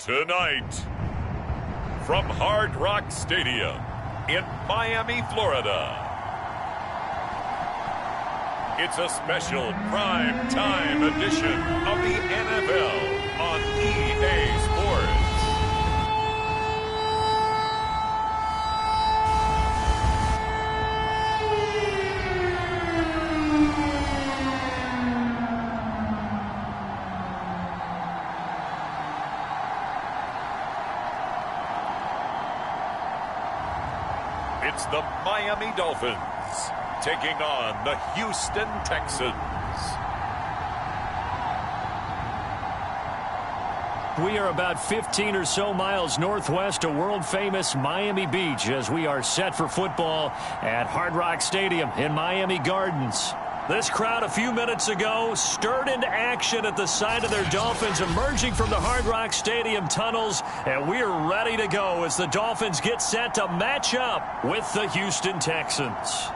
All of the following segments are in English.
Tonight, from Hard Rock Stadium in Miami, Florida, it's a special prime time edition of the NFL on EA Sports. It's the Miami Dolphins taking on the Houston Texans. We are about 15 or so miles northwest of world-famous Miami Beach as we are set for football at Hard Rock Stadium in Miami Gardens. This crowd a few minutes ago stirred into action at the sight of their Dolphins emerging from the Hard Rock Stadium tunnels, and we're ready to go as the Dolphins get set to match up with the Houston Texans.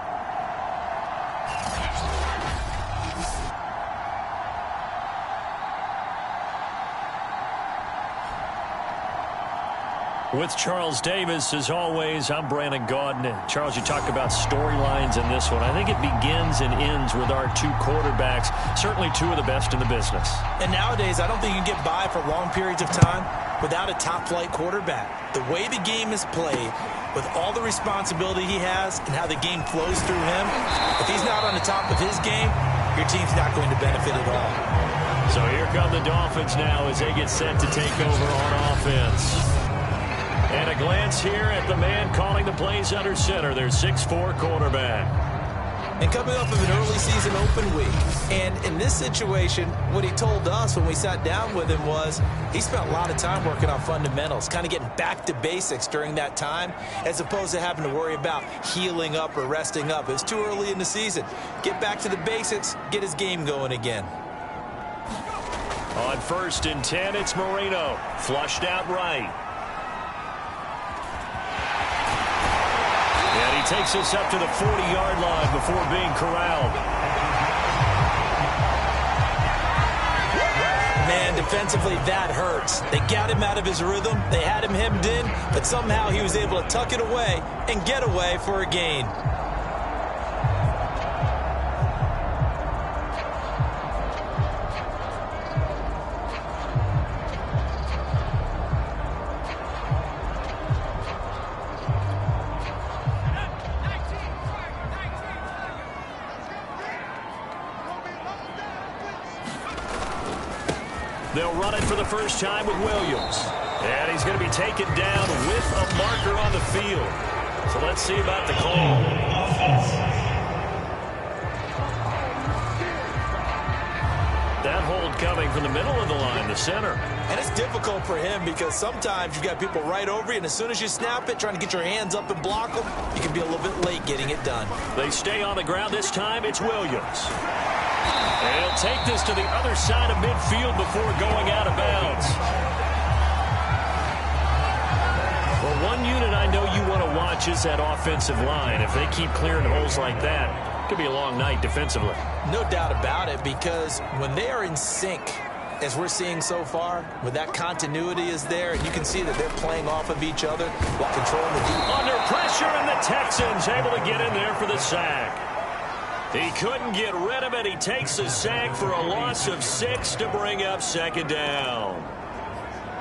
With Charles Davis, as always, I'm Brandon Gaudin. Charles, you talk about storylines in this one. I think it begins and ends with our two quarterbacks, certainly two of the best in the business. And nowadays, I don't think you can get by for long periods of time without a top-flight quarterback. The way the game is played, with all the responsibility he has and how the game flows through him, if he's not on the top of his game, your team's not going to benefit at all. So here come the Dolphins now as they get set to take over on offense. And a glance here at the man calling the plays under center, their 6'4" quarterback. And coming off of an early season open week. And in this situation, what he told us when we sat down with him was he spent a lot of time working on fundamentals, kind of getting back to basics during that time, as opposed to having to worry about healing up or resting up. It was too early in the season. Get back to the basics, get his game going again. On 1st and 10, it's Marino. Flushed out right. And he takes us up to the 40-yard line before being corralled. Man, defensively, that hurts. They got him out of his rhythm. They had him hemmed in, but somehow he was able to tuck it away and get away for a gain. They'll run it for the first time with Williams. And he's going to be taken down with a marker on the field. So let's see about the call. That hold coming from the middle of the line, the center. And it's difficult for him because sometimes you've got people right over you, and as soon as you snap it, trying to get your hands up and block them, you can be a little bit late getting it done. They stay on the ground. This time it's Williams. And he'll take this to the other side of midfield before going out of bounds. Well, one unit I know you want to watch is that offensive line. If they keep clearing holes like that, it could be a long night defensively. No doubt about it, because when they are in sync, as we're seeing so far, when that continuity is there, and you can see that they're playing off of each other while controlling the deep. Under pressure, and the Texans able to get in there for the sack. He couldn't get rid of it. He takes a sack for a loss of 6 to bring up 2nd down.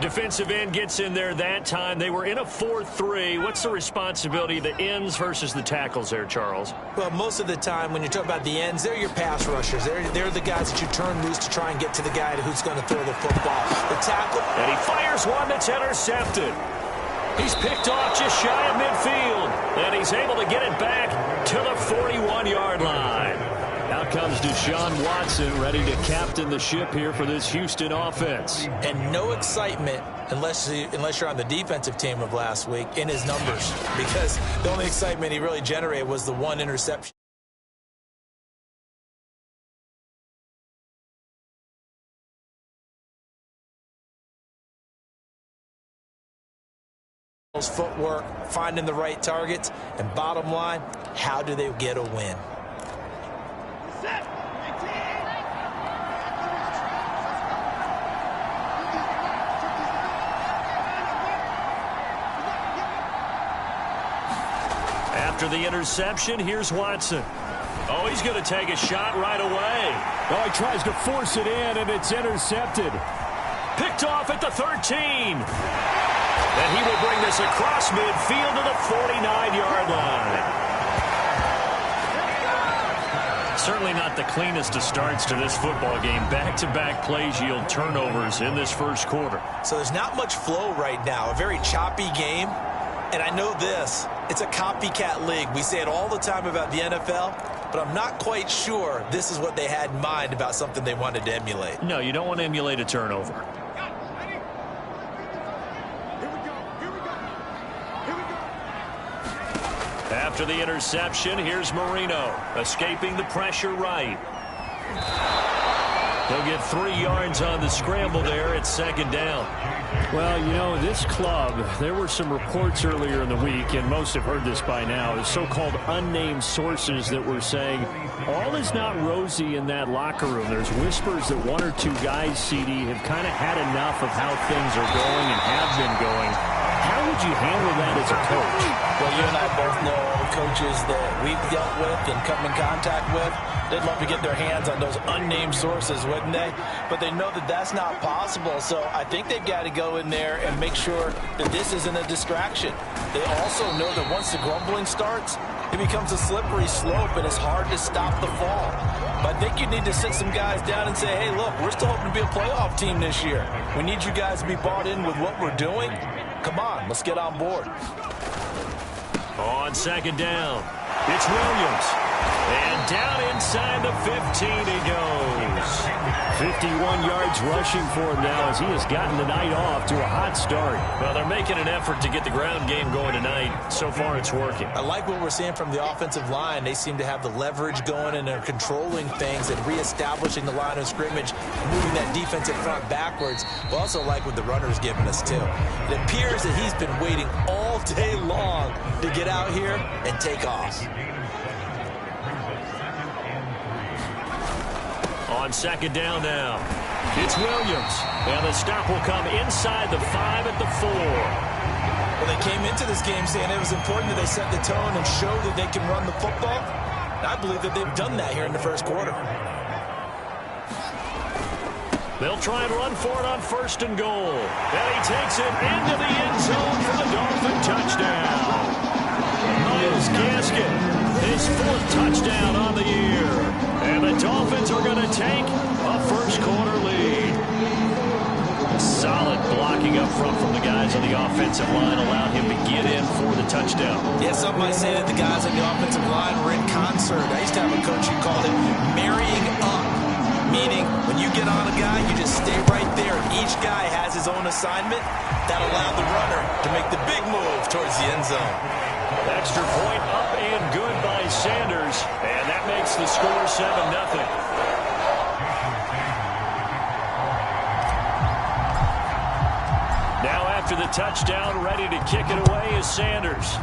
Defensive end gets in there that time. They were in a 4-3. What's the responsibility of the ends versus the tackles there, Charles? Well, most of the time when you talk about the ends, they're your pass rushers. They're the guys that you turn loose to try and get to the guy who's going to throw the football. The tackle. And he fires one that's intercepted. He's picked off just shy of midfield. And he's able to get it back to the 41-yard line. Out comes Deshaun Watson, ready to captain the ship here for this Houston offense. And no excitement, unless you're on the defensive team of last week, in his numbers. Because the only excitement he really generated was the one interception. Footwork, finding the right targets, and bottom line, how do they get a win? After the interception, here's Watson. Oh, he's going to take a shot right away. Oh, he tries to force it in, and it's intercepted. Picked off at the 13. And he will bring this across midfield to the 49-yard line. Certainly not the cleanest of starts to this football game. Back-to-back plays yield turnovers in this first quarter. So there's not much flow right now. A very choppy game. And I know this. It's a copycat league. We say it all the time about the NFL, but I'm not quite sure this is what they had in mind about something they wanted to emulate. No, you don't want to emulate a turnover. After the interception, here's Marino, escaping the pressure right. He'll get 3 yards on the scramble there. It's second down. Well, you know, this club, there were some reports earlier in the week, and most have heard this by now, so-called unnamed sources that were saying all is not rosy in that locker room. There's whispers that 1 or 2 guys, CD, have kind of had enough of how things are going and have been going. How would you handle that as a coach? Well, you and I both know coaches that we've dealt with and come in contact with. They'd love to get their hands on those unnamed sources, wouldn't they? But they know that that's not possible, so I think they've got to go in there and make sure that this isn't a distraction. They also know that once the grumbling starts, it becomes a slippery slope, and it's hard to stop the fall. But I think you need to sit some guys down and say, hey, look, we're still hoping to be a playoff team this year. We need you guys to be bought in with what we're doing. Come on, let's get on board. On second down, it's Williams. And down inside the 15 he goes. 51 yards rushing for him now as he has gotten the night off to a hot start. Well, they're making an effort to get the ground game going tonight. So far, it's working. I like what we're seeing from the offensive line. They seem to have the leverage going, and they're controlling things and reestablishing the line of scrimmage, moving that defensive front backwards. We also like what the runner's giving us, too. It appears that he's been waiting all day long to get out here and take off. On second down now, it's Williams. And the stop will come inside the 5 at the 4. Well, they came into this game saying it was important that they set the tone and show that they can run the football. And I believe that they've done that here in the first quarter. They'll try and run for it on first and goal. And he takes it into the end zone for the Dolphin touchdown. Myles Gaskin, his 4th touchdown on the year. And the Dolphins are going to take a first quarter lead. Solid blocking up front from the guys on the offensive line allowed him to get in for the touchdown. Yeah, some might say that the guys on the offensive line were in concert. I used to have a coach who called it marrying up, meaning when you get on a guy, you just stay right there. Each guy has his own assignment. That allowed the runner to make the big move towards the end zone. Extra point up and good by Sanders, and that makes the score 7-0. Now after the touchdown, ready to kick it away is Sanders.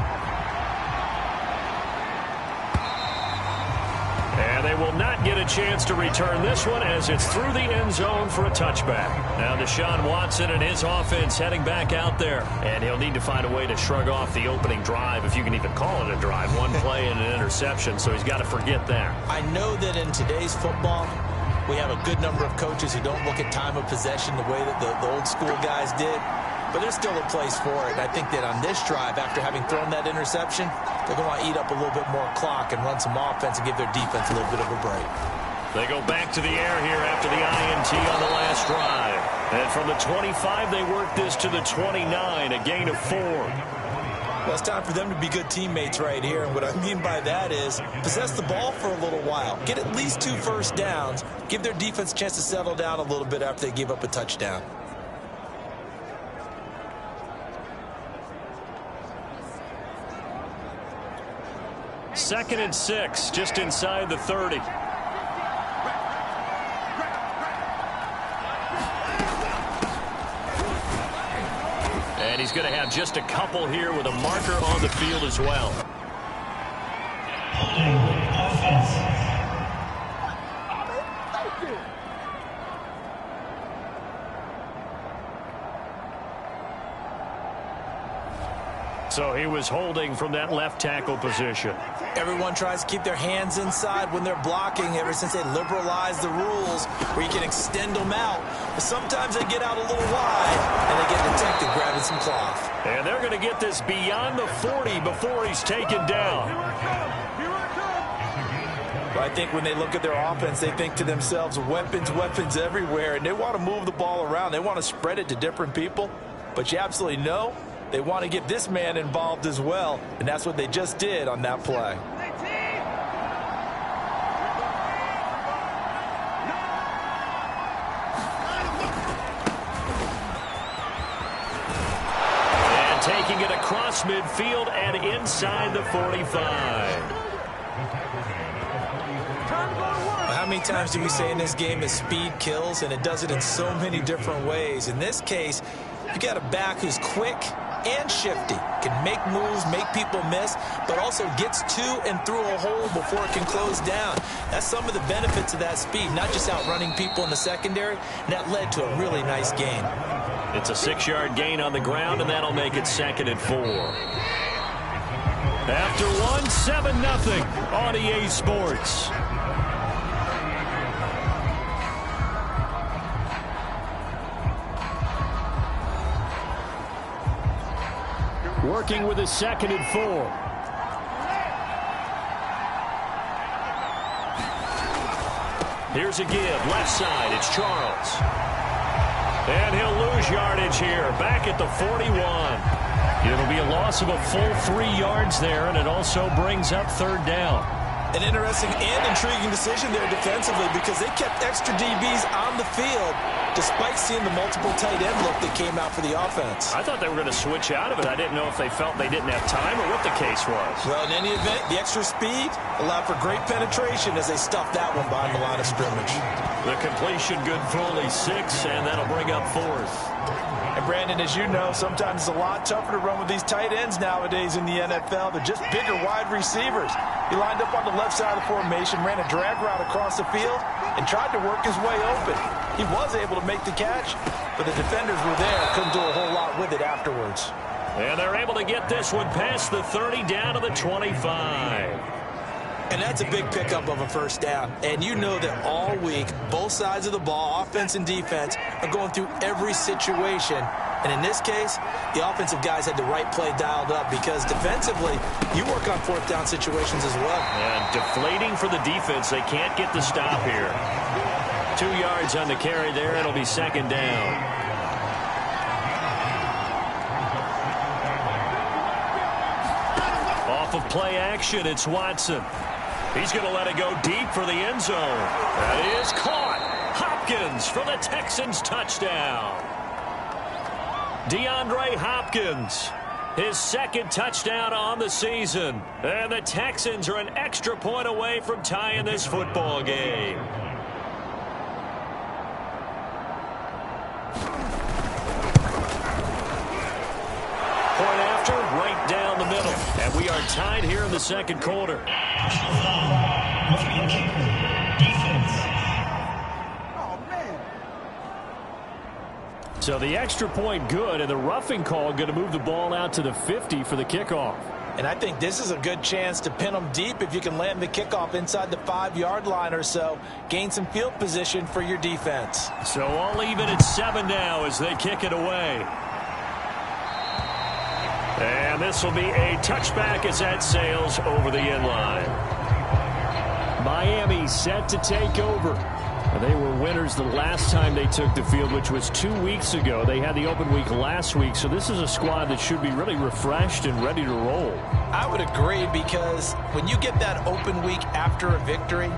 And they will not get a chance to return this one as it's through the end zone for a touchback. Now Deshaun Watson and his offense heading back out there. And he'll need to find a way to shrug off the opening drive, if you can even call it a drive. 1 play and an interception, so he's got to forget that. I know that in today's football, we have a good number of coaches who don't look at time of possession the way that the old school guys did. But there's still a place for it. And I think that on this drive, after having thrown that interception, they're going to want to eat up a little bit more clock and run some offense and give their defense a little bit of a break. They go back to the air here after the INT on the last drive. And from the 25, they work this to the 29, a gain of 4. Well, it's time for them to be good teammates right here. And what I mean by that is possess the ball for a little while. Get at least 2 first downs. Give their defense a chance to settle down a little bit after they give up a touchdown. Second and 6, just inside the 30. And he's going to have just a couple here with a marker on the field as well. So he was holding from that left tackle position. Everyone tries to keep their hands inside when they're blocking ever since they liberalized the rules where you can extend them out. But sometimes they get out a little wide and they get detected grabbing some cloth. And they're going to get this beyond the 40 before he's taken down. But I think when they look at their offense, they think to themselves, weapons, weapons everywhere, and they want to move the ball around. They want to spread it to different people. But you absolutely know they want to get this man involved as well, and that's what they just did on that play. And taking it across midfield and inside the 45. How many times do we say in this game that speed kills, and it does it in so many different ways? In this case, you got a back who's quick and shifty, can make moves, make people miss, but also gets to and through a hole before it can close down. That's some of the benefits of that speed, not just outrunning people in the secondary, and that led to a really nice gain. It's a 6-yard gain on the ground, and that'll make it 2nd and 4. After 7-0 on EA Sports. Working with a 2nd and 4. Here's a give. Left side, it's Charles. And he'll lose yardage here. Back at the 41. It'll be a loss of a full 3 yards there, and it also brings up 3rd down. An interesting and intriguing decision there defensively because they kept extra DBs on the field despite seeing the multiple tight end look that came out for the offense. I thought they were going to switch out of it. I didn't know if they felt they didn't have time or what the case was. Well, in any event, the extra speed allowed for great penetration as they stuffed that one behind the line of scrimmage. The completion good for only 6, and that'll bring up 4th. And Brandon, as you know, sometimes it's a lot tougher to run with these tight ends nowadays in the NFL. They're just bigger wide receivers. He lined up on the left side of the formation, ran a drag route across the field, and tried to work his way open. He was able to make the catch, but the defenders were there. Couldn't do a whole lot with it afterwards. And they're able to get this one past the 30 down to the 25. And that's a big pickup of a 1st down. And you know that all week, both sides of the ball, offense and defense, are going through every situation. And in this case, the offensive guys had the right play dialed up because defensively, you work on 4th down situations as well. And deflating for the defense. They can't get the stop here. 2 yards on the carry there. It'll be 2nd down. Off of play action, it's Watson. He's going to let it go deep for the end zone. That is caught. Hopkins for the Texans touchdown. DeAndre Hopkins, his 2nd touchdown on the season. And the Texans are an extra point away from tying this football game. Point after, right down the middle. And we are tied here in the 2nd quarter. So the extra point good, and the roughing call going to move the ball out to the 50 for the kickoff. And I think this is a good chance to pin them deep if you can land the kickoff inside the 5-yard line or so. Gain some field position for your defense. So all even at 7 now as they kick it away. And this will be a touchback as that sails over the end line. Miami set to take over. They were winners the last time they took the field, which was 2 weeks ago. They had the open week last week, so this is a squad that should be really refreshed and ready to roll. I would agree because when you get that open week after a victory,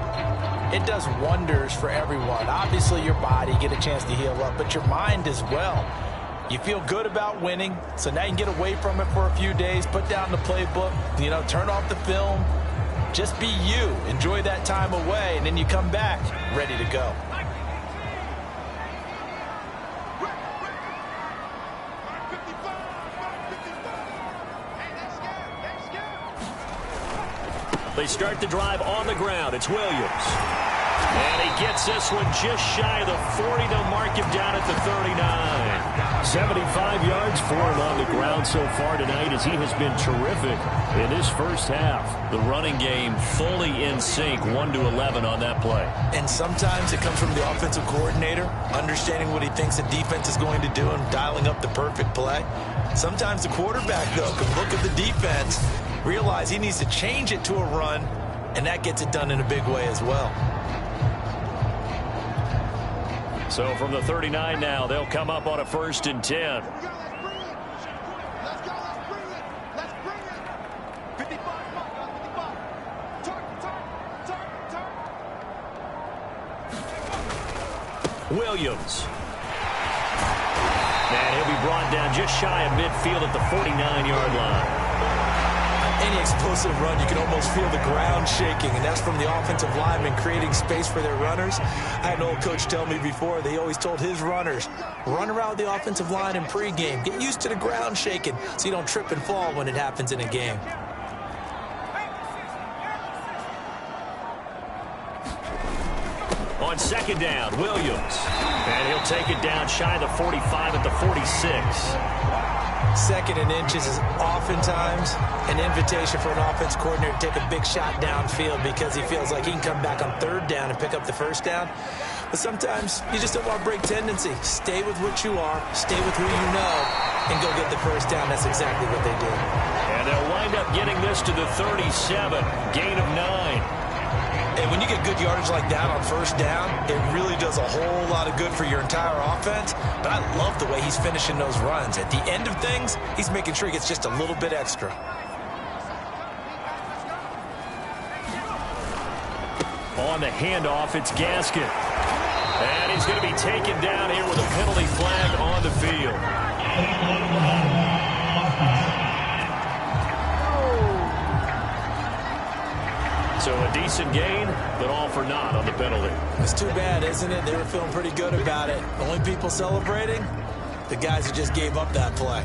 it does wonders for everyone. Obviously, your body, get a chance to heal up, but your mind as well. You feel good about winning, so now you can get away from it for a few days, put down the playbook, turn off the film. Just be you. Enjoy that time away, and then you come back ready to go. They start the drive on the ground. It's Williams. And he gets this one just shy of the 40 to mark him down at the 39. 75 yards for him on the ground so far tonight as he has been terrific in this first half. The running game fully in sync, 1-11 on that play. And sometimes it comes from the offensive coordinator, understanding what he thinks the defense is going to do and dialing up the perfect play. Sometimes the quarterback, though, can look at the defense, realize he needs to change it to a run, and that gets it done in a big way as well. So from the 39 now, they'll come up on a 1st and 10. Williams. And he'll be brought down just shy of midfield at the 49-yard line. Any explosive run, you can almost feel the ground shaking, and that's from the offensive linemen creating space for their runners. I had an old coach tell me before, they always told his runners, run around the offensive line in pregame. Get used to the ground shaking so you don't trip and fall when it happens in a game. On 2nd down, Williams. And he'll take it down shy of the 45 at the 46. 2nd and inches is oftentimes an invitation for an offense coordinator to take a big shot downfield because he feels like he can come back on 3rd down and pick up the 1st down. But sometimes you just don't want to break tendency. Stay with what you are, stay with who you know, and go get the 1st down. That's exactly what they did. And they'll wind up getting this to the 37, gain of 9. And when you get good yardage like that on 1st down, it really does a whole lot of good for your entire offense. But I love the way he's finishing those runs. At the end of things, he's making sure he gets just a little bit extra. On the handoff, it's Gaskin. And he's going to be taken down here with a penalty flag on the field. So a decent gain, but all for naught on the penalty. It's too bad, isn't it? They were feeling pretty good about it. The only people celebrating, the guys who just gave up that play.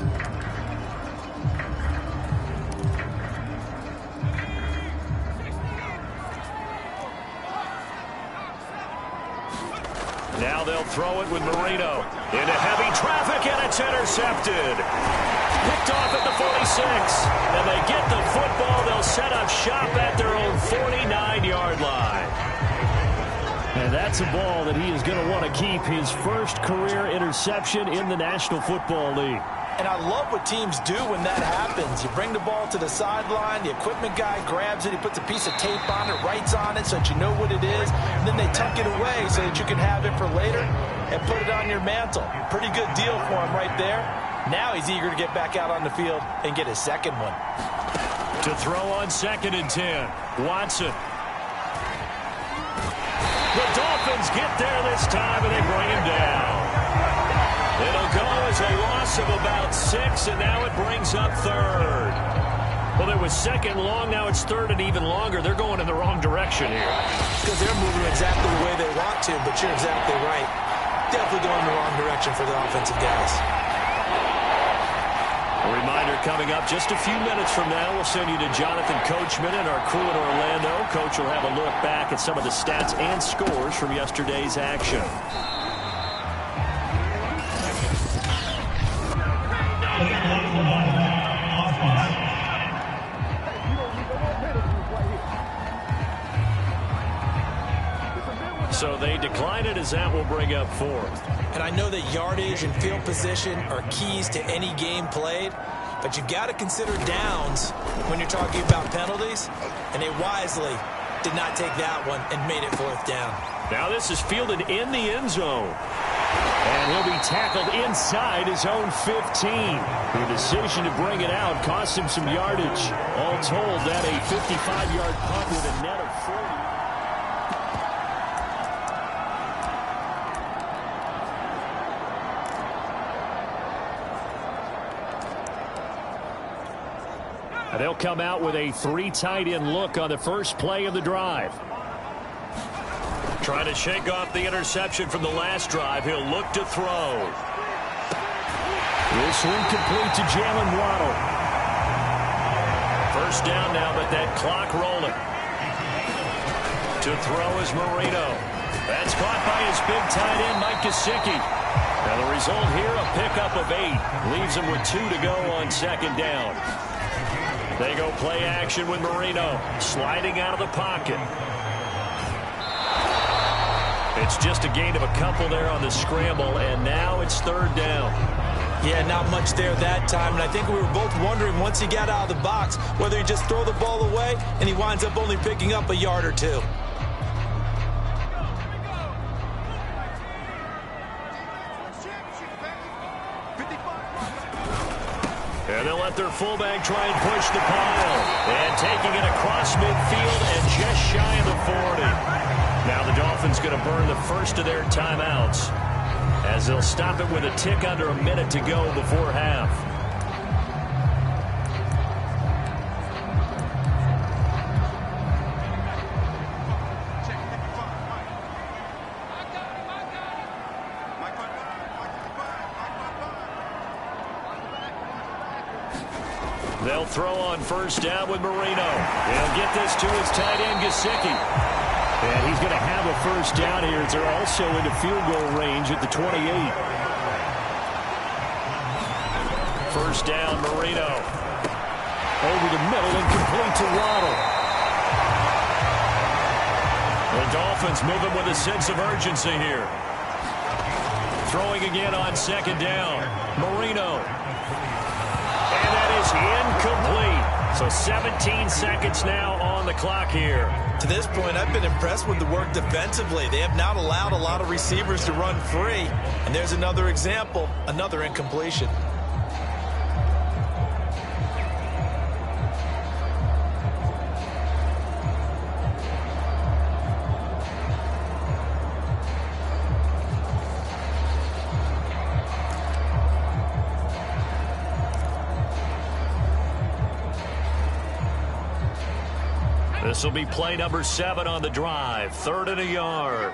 Now they'll throw it with Marino. Into heavy traffic, and it's intercepted. Picked off at the 46. And they get the football. They'll set up shop at their own 49-yard line. And that's a ball that he is going to want to keep. His first career interception in the National Football League. And I love what teams do when that happens. You bring the ball to the sideline, the equipment guy grabs it, he puts a piece of tape on it, writes on it so that you know what it is, and then they tuck it away so that you can have it for later and put it on your mantle. Pretty good deal for him right there. Now he's eager to get back out on the field and get his 2nd one. To throw on 2nd and 10, Watson. The Dolphins get there this time, and they bring him down. It'll go as a loss of about 6, and now it brings up 3rd. Well, it was 2nd long, now it's 3rd and even longer. They're going in the wrong direction here. Because they're moving exactly the way they want to, but you're exactly right. Definitely going in the wrong direction for the offensive guys. A reminder coming up just a few minutes from now, we'll send you to Jonathan Coachman and our crew in Orlando. Coach will have a look back at some of the stats and scores from yesterday's action. So they decline it as that will bring up 4th. And I know that yardage and field position are keys to any game played, but you got to consider downs when you're talking about penalties, and they wisely did not take that one and made it 4th down. Now this is fielded in the end zone. And he'll be tackled inside his own 15. The decision to bring it out cost him some yardage. All told, that a 55-yard punt with a net of 40. They'll come out with a 3 tight end look on the first play of the drive. Trying to shake off the interception from the last drive. He'll look to throw. This one complete to Jalen Waddle. First down now, but that clock rolling. To throw is Marino. That's caught by his big tight end, Mike Gesicki. And the result here, a pickup of 8. Leaves them with 2 to go on second down. They go play action with Marino, sliding out of the pocket. It's just a gain of a couple there on the scramble, and now it's third down. Yeah, not much there that time, and I think we were both wondering once he got out of the box whether he just throw the ball away and he winds up only picking up a yard or 2. And they'll let their fullback try and push the pile. And taking it across midfield and just shy of the 40. Now the Dolphins going to burn the first of their timeouts, as they'll stop it with a tick under a minute to go before half. They'll throw on first down with Marino. They'll get this to his tight end, Gesicki. And he's going to have a first down here. They're also into field goal range at the 28. First down, Marino. Over the middle and complete to Waddle. The Dolphins moving with a sense of urgency here. Throwing again on second down. Marino. And that is incomplete. So 17 seconds now on the clock here. To this point, I've been impressed with the work defensively. They have not allowed a lot of receivers to run free. And there's another example, another incompletion. This will be play number 7 on the drive. 3rd and a yard.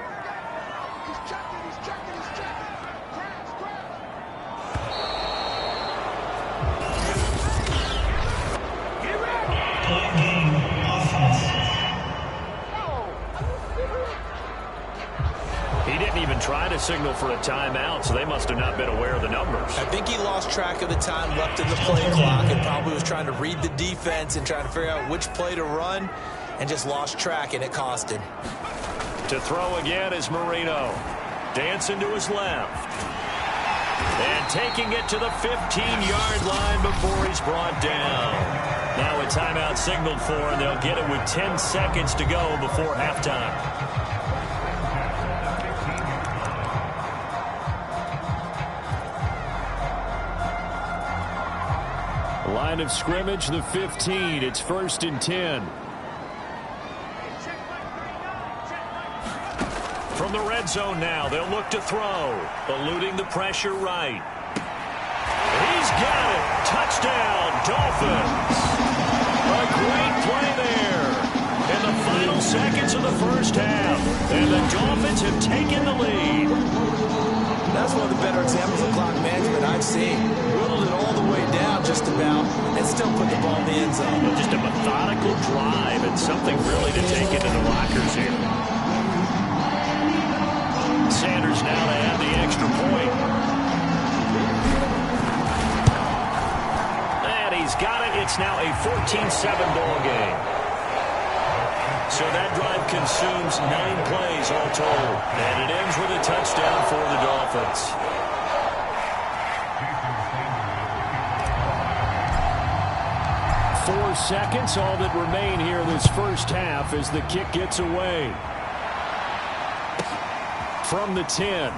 He didn't even try to signal for a timeout, so they must have not been aware of the numbers. I think he lost track of the time left in the play clock and probably was trying to read the defense and trying to figure out which play to run, and just lost track, and it cost him. To throw again is Marino. Dancing to his left. And taking it to the 15-yard line before he's brought down. Now a timeout signaled for, and they'll get it with 10 seconds to go before halftime. Line of scrimmage, the 15. It's 1st and 10. From the red zone now, they'll look to throw. Eluding the pressure right. He's got it. Touchdown, Dolphins. A great play there in the final seconds of the first half. And the Dolphins have taken the lead. That's one of the better examples of clock management I've seen. Whittled it all the way down just about and still put the ball in the end zone. Just a methodical drive and something really to take into the lockers here. Sanders now to add the extra point. And he's got it. It's now a 14-7 ball game. So that drive consumes 9 plays all told. And it ends with a touchdown for the Dolphins. Four seconds, all that remain here in this first half as the kick gets away. From the 10.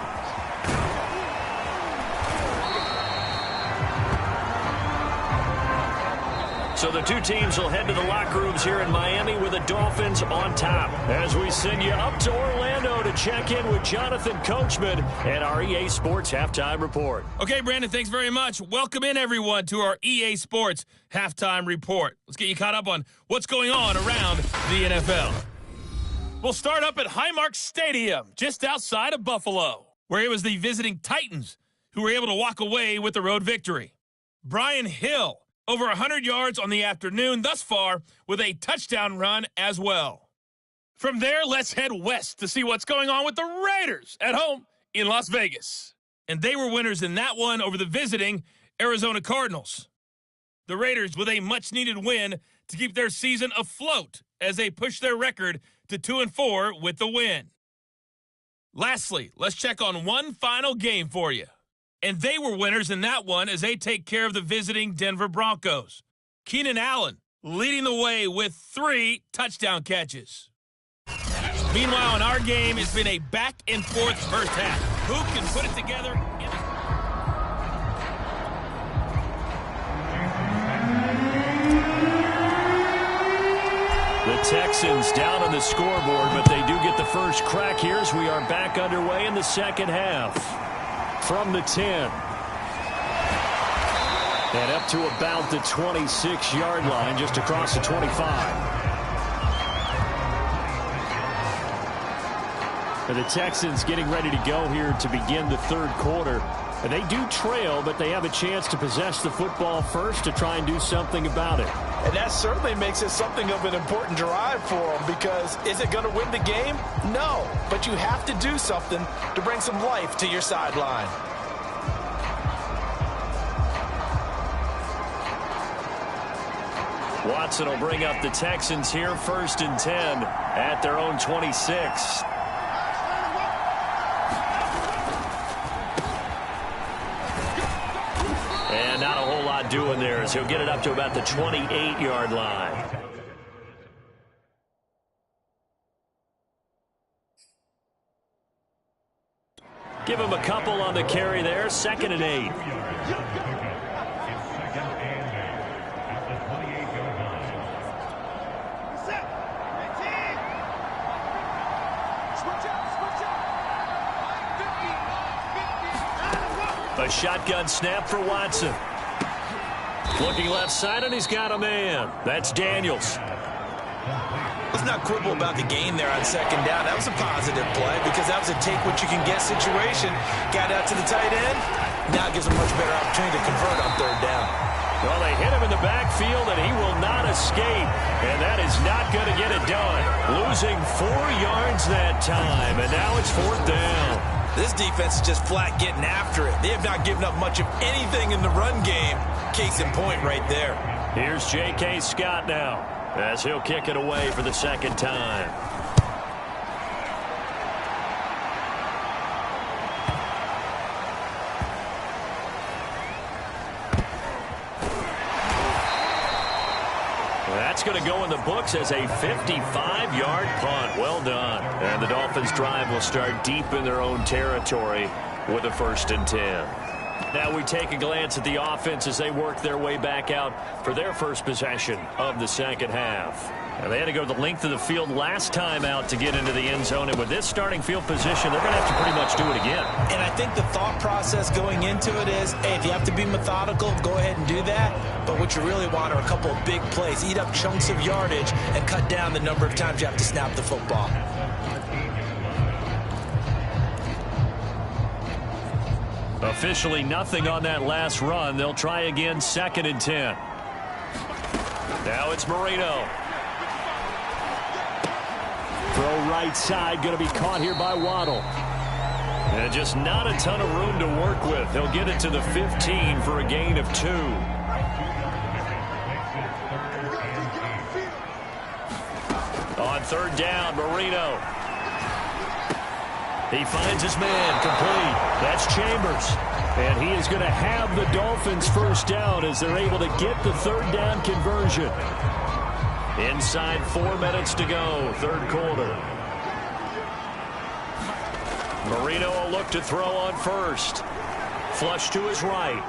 So the two teams will head to the locker rooms here in Miami with the Dolphins on top. As we send you up to Orlando to check in with Jonathan Coachman and our EA Sports Halftime Report. Okay, Brandon, thanks very much. Welcome in, everyone, to our EA Sports Halftime Report. Let's get you caught up on what's going on around the NFL. We'll start up at Highmark Stadium, just outside of Buffalo, where it was the visiting Titans who were able to walk away with the road victory. Brian Hill, over 100 yards on the afternoon thus far, with a touchdown run as well. From there, let's head west to see what's going on with the Raiders at home in Las Vegas. and they were winners in that one over the visiting Arizona Cardinals. The Raiders with a much-needed win to keep their season afloat as they push their record to 2-4 with the win. Lastly, let's check on one final game for you. And they were winners in that one as they take care of the visiting Denver Broncos. Keenan Allen leading the way with 3 touchdown catches. Meanwhile, in our game, it's been a back-and-forth first half. Who can put it together? The Texans down on the scoreboard, but they do get the first crack here as we are back underway in the second half. From the 10. And up to about the 26-yard line, just across the 25. And the Texans getting ready to go here to begin the third quarter. And they do trail, but they have a chance to possess the football first to try and do something about it. And that certainly makes it something of an important drive for them, because is it going to win the game? No, but you have to do something to bring some life to your sideline. Watson will bring up the Texans here, 1st and 10 at their own 26. And not a whole lot doing there as he'll get it up to about the 28-yard line. Give him a couple on the carry there, 2nd and 8. A shotgun snap for Watson. Looking left side, and he's got a man. That's Daniels. Let's not quibble about the gain there on 2nd down. That was a positive play because that was a take-what-you-can-get situation. Got out to the tight end. Now it gives him a much better opportunity to convert on 3rd down. Well, they hit him in the backfield, and he will not escape. And that is not going to get it done. Losing 4 yards that time, and now it's 4th down. This defense is just flat getting after it. They have not given up much of anything in the run game. Case in point right there. Here's J.K. Scott now as he'll kick it away for the 2nd time. That's going to go in the books as a 55-yard punt. Well done. And the Dolphins' drive will start deep in their own territory with a 1st and 10. Now we take a glance at the offense as they work their way back out for their first possession of the second half. And they had to go the length of the field last time out to get into the end zone. And with this starting field position, they're going to have to pretty much do it again. And I think the thought process going into it is, hey, if you have to be methodical, go ahead and do that. But what you really want are a couple of big plays. Eat up chunks of yardage and cut down the number of times you have to snap the football. Officially nothing on that last run. They'll try again, 2nd and 10. Now it's Marino. Throw right side, going to be caught here by Waddle. And just not a ton of room to work with. He'll get it to the 15 for a gain of 2. On 3rd down, Marino. He finds his man, complete. That's Chambers. And he is going to have the Dolphins' 1st down as they're able to get the 3rd down conversion. Inside 4 minutes to go, 3rd quarter. Marino will look to throw on 1st. Flush to his right.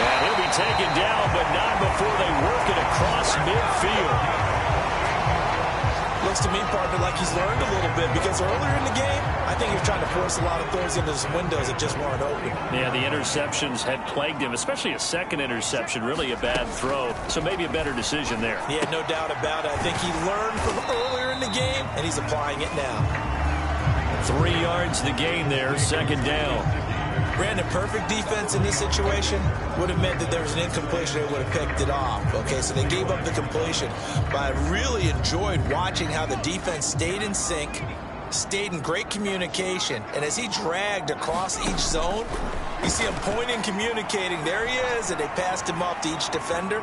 And he'll be taken down, but not before they work it across midfield. Looks to me, partner, like he's learned a little bit, because earlier in the game, I think he was trying to force a lot of throws into some windows that just weren't open. Yeah, the interceptions had plagued him, especially a 2nd interception, really a bad throw. So maybe a better decision there. Yeah, no doubt about it. I think he learned from earlier in the game, and he's applying it now. 3 yards the gain there, 2nd down. Brandon, perfect defense in this situation would have meant that there was an incompletion. They would have picked it off. Okay, so they gave up the completion. But I really enjoyed watching how the defense stayed in sync, stayed in great communication. And as he dragged across each zone, you see him pointing, communicating. There he is, and they passed him off to each defender.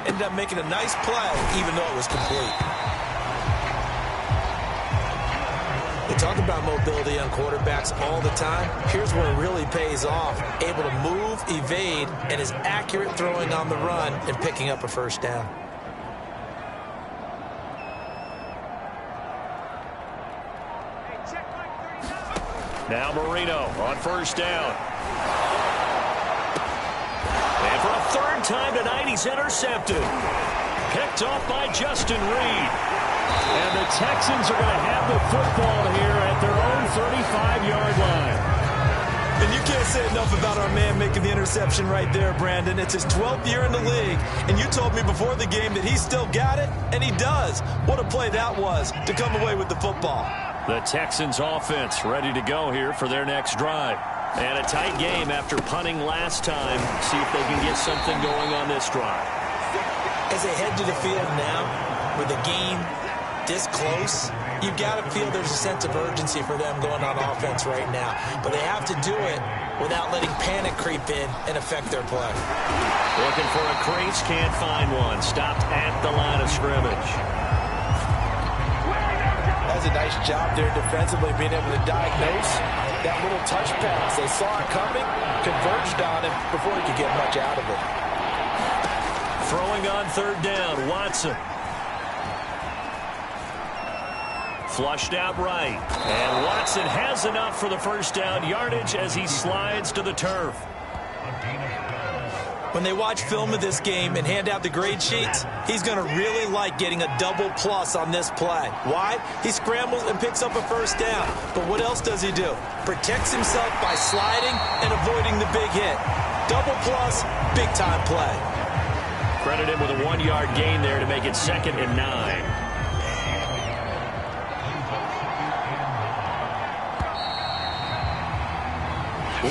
Ended up making a nice play, even though it was complete. They talk about mobility on quarterbacks all the time. Here's where it really pays off. Able to move, evade, and is accurate throwing on the run and picking up a first down. Now Marino on first down. And for a third time tonight, he's intercepted. Picked off by Justin Reed. And the Texans are going to have the football here at their own 35-yard line. And you can't say enough about our man making the interception right there, Brandon. It's his 12th year in the league, and you told me before the game that he still got it, and he does. What a play that was to come away with the football. The Texans offense ready to go here for their next drive. And a tight game after punting last time. See if they can get something going on this drive. As they head to the field now, with the game this close, you've got to feel there's a sense of urgency for them going on offense right now. But they have to do it without letting panic creep in and affect their play. Looking for a crease, can't find one. Stopped at the line of scrimmage. That's a nice job there defensively, being able to diagnose that little touch pass. They saw it coming, converged on him before he could get much out of it. Throwing on third down, Watson. Flushed out right. And Watson has enough for the first down yardage as he slides to the turf. When they watch film of this game and hand out the grade sheets, he's going to really like getting a double plus on this play. Why? He scrambles and picks up a first down. But what else does he do? Protects himself by sliding and avoiding the big hit. Double plus, big time play. Credit him with a 1-yard gain there to make it 2nd and 9.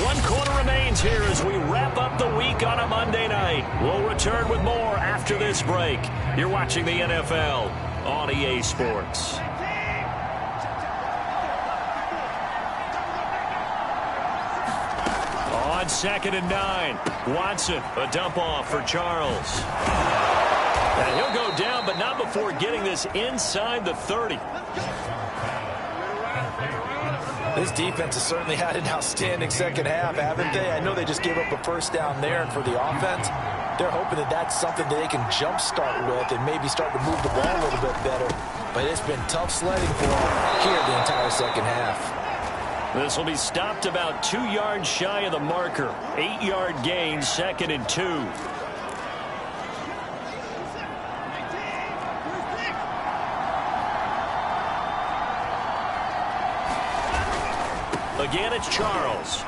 One quarter remains here as we wrap up the week on a Monday night. We'll return with more after this break. You're watching the NFL on EA Sports. On 2nd and 9, Watson, a dump off for Charles. And he'll go down, but not before getting this inside the 30. This defense has certainly had an outstanding second half, haven't they? I know they just gave up a first down there, and for the offense, they're hoping that that's something that they can jumpstart with and maybe start to move the ball a little bit better. But it's been tough sledding for them here the entire second half. This will be stopped about 2 yards shy of the marker. 8-yard gain, 2nd and 2. Again, it's Charles.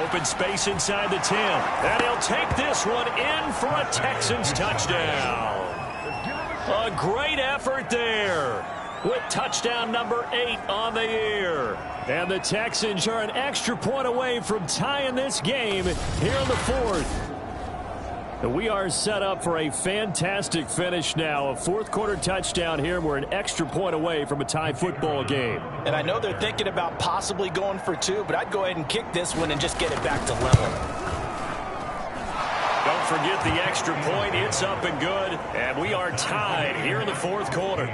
Open space inside the 10. And he'll take this one in for a Texans touchdown. A great effort there with touchdown number 8 on the year. And the Texans are an extra point away from tying this game here in the 4th. And we are set up for a fantastic finish now. A 4th quarter touchdown here. We're an extra point away from a tie football game. And I know they're thinking about possibly going for 2, but I'd go ahead and kick this one and just get it back to level. Don't forget the extra point. It's up and good. And we are tied here in the 4th quarter.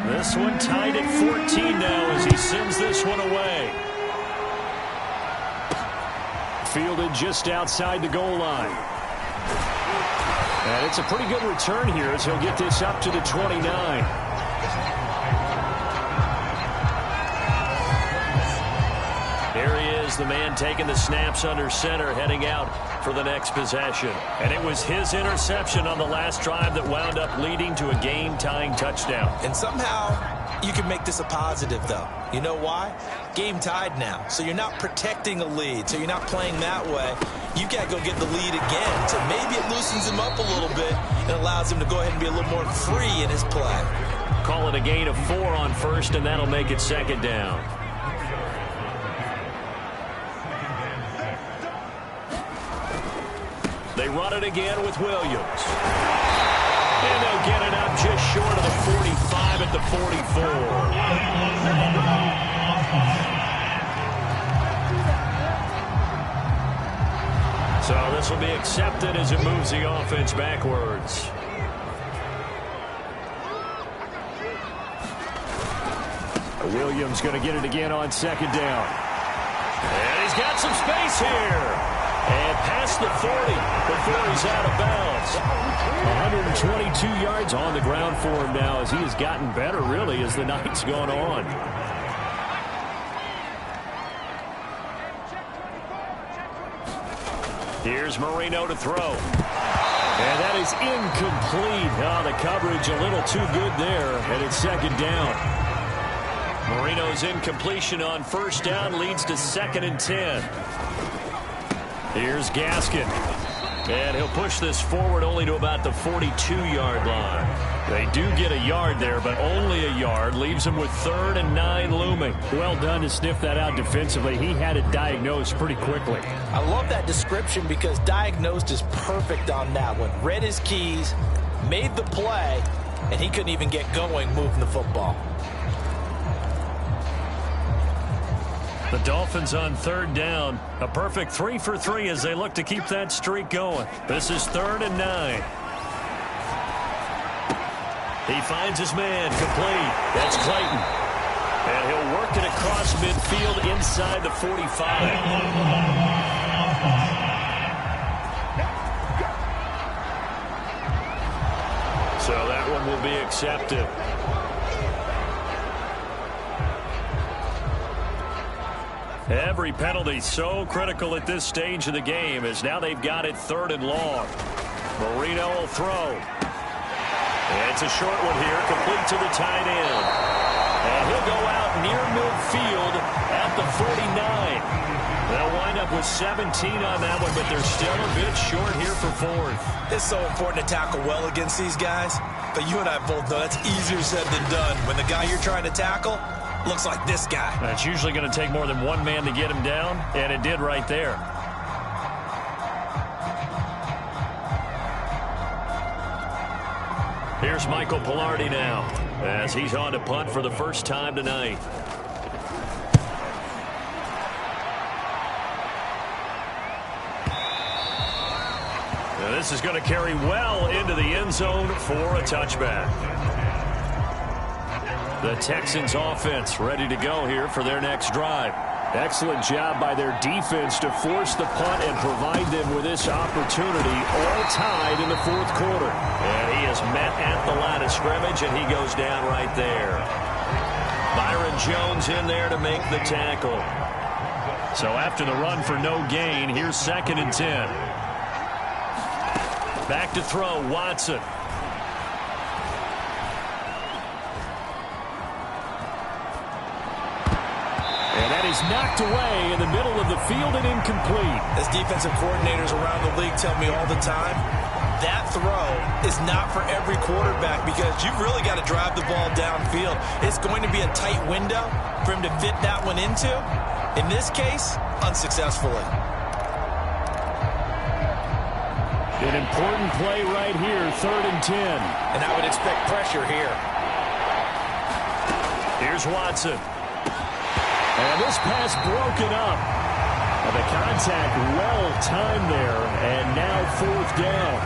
This one tied at 14 now as he sends this one away. Fielded just outside the goal line. And it's a pretty good return here as he'll get this up to the 29. Here he is, the man taking the snaps under center, heading out for the next possession. And it was his interception on the last drive that wound up leading to a game-tying touchdown. And somehow you can make this a positive, though. You know why? Game tied now, so you're not protecting a lead, so you're not playing that way. You got to go get the lead again, so maybe it loosens him up a little bit and allows him to go ahead and be a little more free in his play. Call it a gain of 4 on first, and that'll make it 2nd down. run it again with Williams. And they'll get it up just short of the 45 at the 44. So this will be accepted as it moves the offense backwards. Williams going to get it again on second down. And he's got some space here. And past the 40 before he's out of bounds. 122 yards on the ground for him now as he has gotten better, really, as the night's gone on. Here's Marino to throw. And that is incomplete. Oh, the coverage a little too good there, and it's second down. Marino's incompletion on first down leads to 2nd and 10. Here's Gaskin. And he'll push this forward only to about the 42-yard line. They do get a yard there, but only a yard. Leaves him with 3rd and 9 looming. Well done to sniff that out defensively. He had it diagnosed pretty quickly. I love that description because diagnosed is perfect on that one. Read his keys, made the play, and he couldn't even get going moving the football. The Dolphins on 3rd down. A perfect 3 for 3 as they look to keep that streak going. This is 3rd and 9. He finds his man complete. That's Clayton. And he'll work it across midfield inside the 45. So that one will be accepted. Every penalty so critical at this stage of the game as now they've got it 3rd and long. Marino will throw. It's a short one here, complete to the tight end. And he'll go out near midfield at the 49. They'll wind up with 17 on that one, but they're still a bit short here for 4th. It's so important to tackle well against these guys, but you and I both know that's easier said than done. When the guy you're trying to tackle looks like this guy. That's usually going to take more than one man to get him down, and it did right there. Here's Michael Pilardi now as he's on to punt for the first time tonight. Now this is going to carry well into the end zone for a touchback. The Texans offense ready to go here for their next drive. Excellent job by their defense to force the punt and provide them with this opportunity, all tied in the 4th quarter. And he is met at the line of scrimmage, and he goes down right there. Byron Jones in there to make the tackle. So after the run for no gain, here's 2nd and 10. Back to throw, Watson. Is knocked away in the middle of the field and incomplete. As defensive coordinators around the league tell me all the time, that throw is not for every quarterback because you've really got to drive the ball downfield. It's going to be a tight window for him to fit that one into. In this case, unsuccessfully. An important play right here, 3rd and 10. And I would expect pressure here. Here's Watson. And this pass broken up. And the contact well timed there. And now 4th down.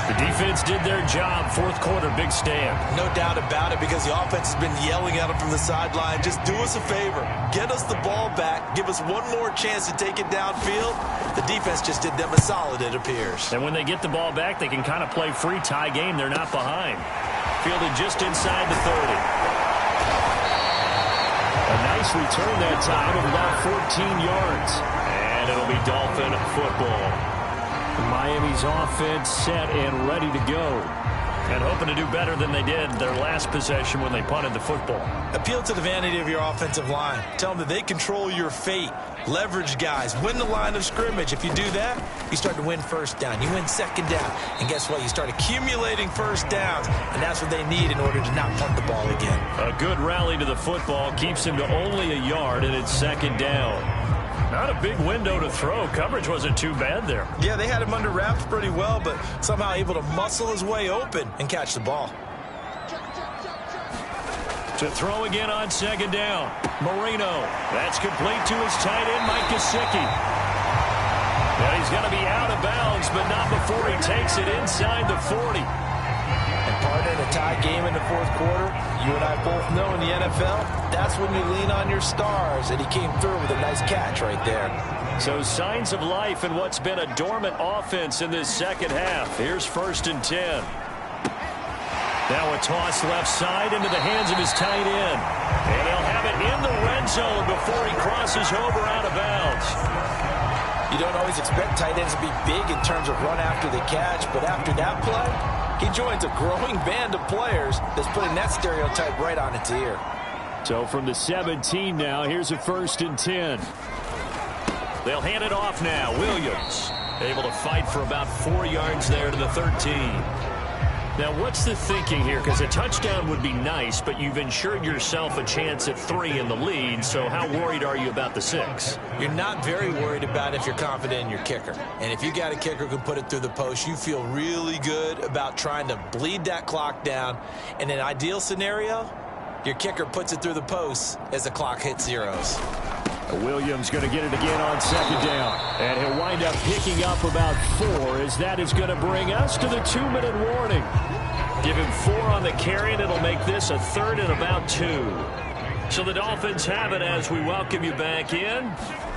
The defense did their job. 4th quarter, big stand. No doubt about it because the offense has been yelling at him from the sideline. Just do us a favor. Get us the ball back. Give us one more chance to take it downfield. The defense just did them a solid, it appears. And when they get the ball back, they can kind of play free tie game. They're not behind. Fielded just inside the 30. A nice return that time of about 14 yards. And it'll be Dolphin football. Miami's offense set and ready to go. And hoping to do better than they did their last possession when they punted the football. Appeal to the vanity of your offensive line. Tell them that they control your fate. Leverage guys. Win the line of scrimmage. If you do that, you start to win first down. You win second down. And guess what? You start accumulating first downs. And that's what they need in order to not punt the ball again. A good rally to the football keeps him to only a yard, and it's 2nd down. Not a big window to throw. Coverage wasn't too bad there. Yeah, they had him under wraps pretty well, but somehow able to muscle his way open and catch the ball. To throw again on second down. Marino. That's complete to his tight end, Mike Gesicki. Now he's going to be out of bounds, but not before he takes it inside the 40. And partner, in a tie game in the fourth quarter, you and I both know in the NFL, that's when you lean on your stars, and he came through with a nice catch right there. So signs of life in what's been a dormant offense in this second half. Here's 1st and 10. Now a toss left side into the hands of his tight end. And he'll have it in the red zone before he crosses over out of bounds. You don't always expect tight ends to be big in terms of run after the catch, but after that play, he joins a growing band of players that's putting that stereotype right on its ear. So from the 17 now, here's a 1st and 10. They'll hand it off now. Williams able to fight for about 4 yards there to the 13. Now, what's the thinking here? Because a touchdown would be nice, but you've ensured yourself a chance at 3 in the lead, so how worried are you about the 6? You're not very worried about if you're confident in your kicker. And if you got a kicker who can put it through the post, you feel really good about trying to bleed that clock down. In an ideal scenario, your kicker puts it through the post as the clock hits zeros. Williams going to get it again on second down. And he'll wind up picking up about 4 as that is going to bring us to the 2-minute warning. Give him 4 on the carry, and it'll make this a 3rd and about 2. So the Dolphins have it as we welcome you back in.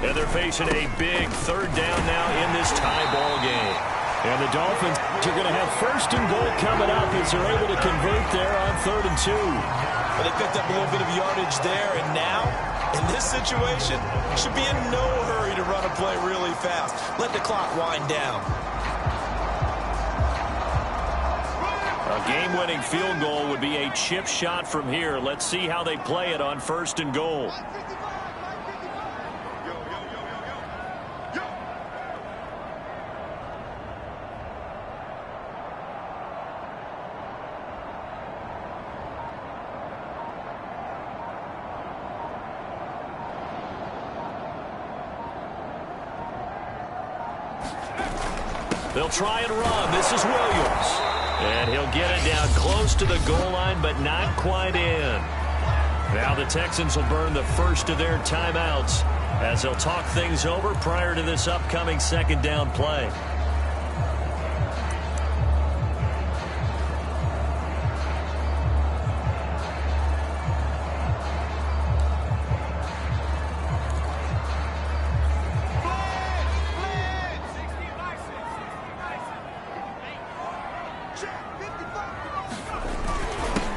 And they're facing a big 3rd down now in this tie ball game. And the Dolphins are going to have 1st and goal coming up as they're able to convert there on 3rd and 2. Well, they picked up a little bit of yardage there, and now, in this situation, should be in no hurry to run a play really fast. Let the clock wind down. A game-winning field goal would be a chip shot from here. Let's see how they play it on 1st and goal. They'll try and run. This is Williams. And he'll get it down close to the goal line, but not quite in. Now the Texans will burn the first of their timeouts as they'll talk things over prior to this upcoming 2nd down play.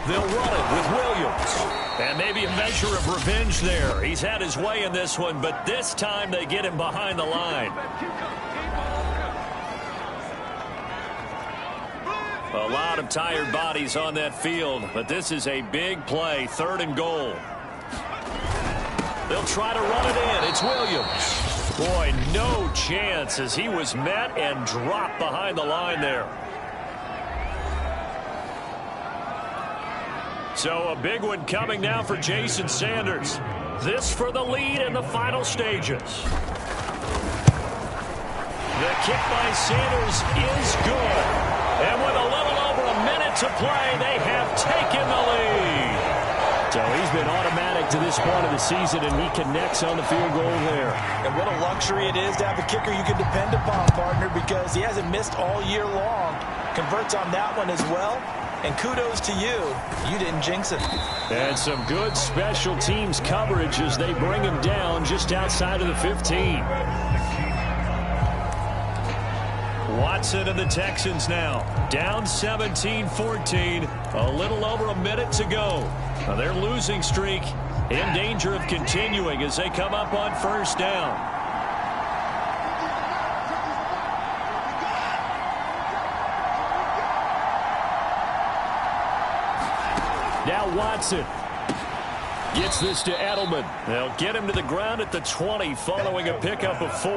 They'll run it with Williams. And maybe a measure of revenge there. He's had his way in this one, but this time they get him behind the line. A lot of tired bodies on that field, but this is a big play, 3rd and goal. They'll try to run it in. It's Williams. Boy, no chance as he was met and dropped behind the line there. So a big one coming now for Jason Sanders. This for the lead in the final stages. The kick by Sanders is good. And with a little over a minute to play, they have taken the lead. So he's been automatic to this point of the season, and he connects on the field goal there. And what a luxury it is to have a kicker you can depend upon, partner, because he hasn't missed all year long. Converts on that one as well. And kudos to you. You didn't jinx it. And some good special teams coverage as they bring him down just outside of the 15. Watson and the Texans now down 17-14. A little over a minute to go. Now their losing streak in danger of continuing as they come up on 1st down. Now Watson gets this to Edelman. They'll get him to the ground at the 20 following a pickup of 4.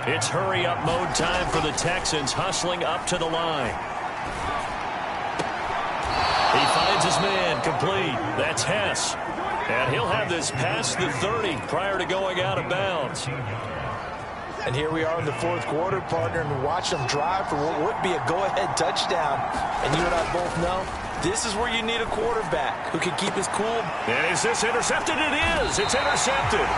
It's hurry-up mode time for the Texans, hustling up to the line. He finds his man complete. That's Hess. And he'll have this past the 30 prior to going out of bounds. And here we are in the fourth quarter, partner, and watch them drive for what would be a go-ahead touchdown. And you and I both know this is where you need a quarterback who can keep his cool. And is this intercepted? It is. It's intercepted.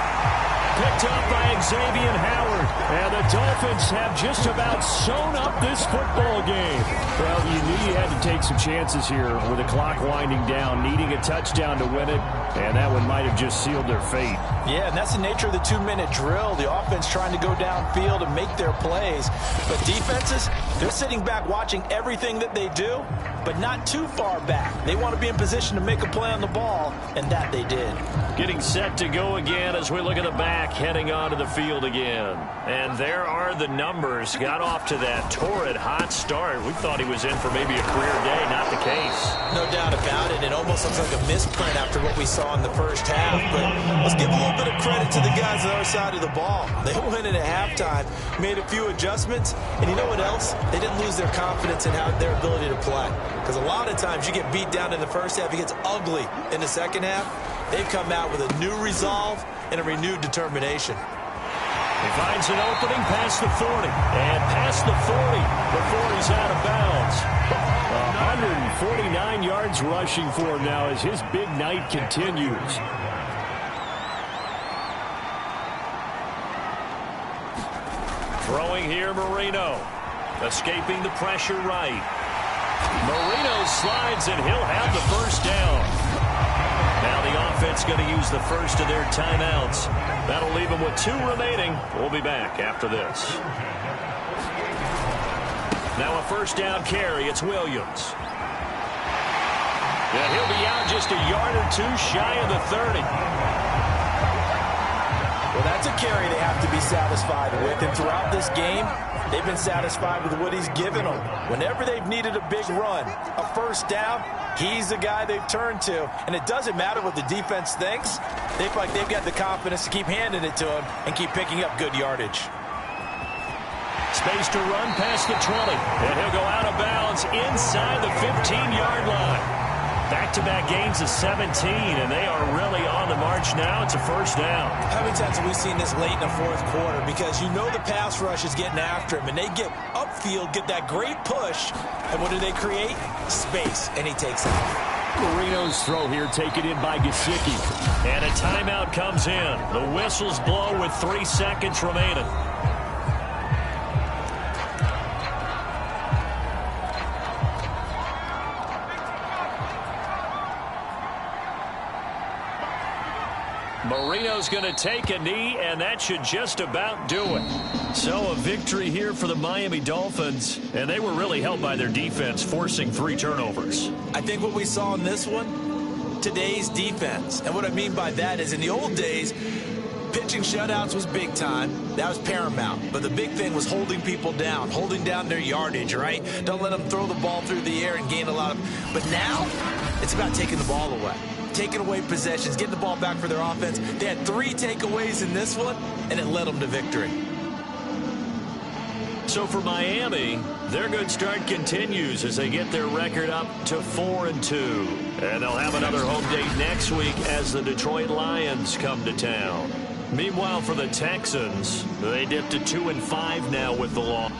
Picked up by Xavier Howard. And the Dolphins have just about sewn up this football game. Well, you knew you had to take some chances here with the clock winding down, needing a touchdown to win it, and that one might have just sealed their fate. Yeah, and that's the nature of the 2-minute drill. The offense trying to go downfield and make their plays. But defenses, they're sitting back watching everything that they do, but not too far back. They want to be in position to make a play on the ball, and that they did. Getting set to go again as we look at the back, heading onto the field again. And there are the numbers. Got off to that torrid hot start. We thought he was in for maybe a career day. Not the case. No doubt about it. It almost looks like a misprint after what we saw in the first half. But let's give a little bit of credit to the guys on the other side of the ball. They went in at halftime, made a few adjustments, and you know what else? They didn't lose their confidence in their ability to play. Because a lot of times you get beat down in the first half, it gets ugly in the second half. They've come out with a new resolve and a renewed determination. He finds an opening past the 40 and past the 40 before he's out of bounds. 149 yards rushing for him now as his big night continues. Throwing here, Marino. Escaping the pressure right. Marino slides and he'll have the first down. Now the offense going to use the first of their timeouts. That'll leave them with 2 remaining. We'll be back after this. Now a first down carry. It's Williams. And he'll be out just a yard or 2 shy of the 30. Well, that's a carry they have to be satisfied with. And throughout this game, they've been satisfied with what he's given them. Whenever they've needed a big run, a first down, he's the guy they've turned to. And it doesn't matter what the defense thinks. They feel like they've got the confidence to keep handing it to him and keep picking up good yardage. Space to run past the 20. And he'll go out of bounds inside the 15-yard line. Back-to-back gains of 17, and they are really on the march now. It's a first down. How many times have we seen this late in the fourth quarter? Because you know the pass rush is getting after him, and they get upfield, get that great push, and what do they create? Space, and he takes it. Marino's throw here taken in by Gesicki. And a timeout comes in. The whistles blow with 3 seconds remaining. Marino's going to take a knee, and that should just about do it. So a victory here for the Miami Dolphins, and they were really helped by their defense, forcing 3 turnovers. I think what we saw in this one, today's defense. And what I mean by that is in the old days, pitching shutouts was big time. That was paramount. But the big thing was holding people down, holding down their yardage, right? Don't let them throw the ball through the air and gain a lot of... But now, it's about taking the ball away. Taking away possessions, getting the ball back for their offense. They had 3 takeaways in this one, and it led them to victory. So for Miami, their good start continues as they get their record up to 4-2. And they'll have another home date next week as the Detroit Lions come to town. Meanwhile, for the Texans, they dipped to 2-5 now with the loss.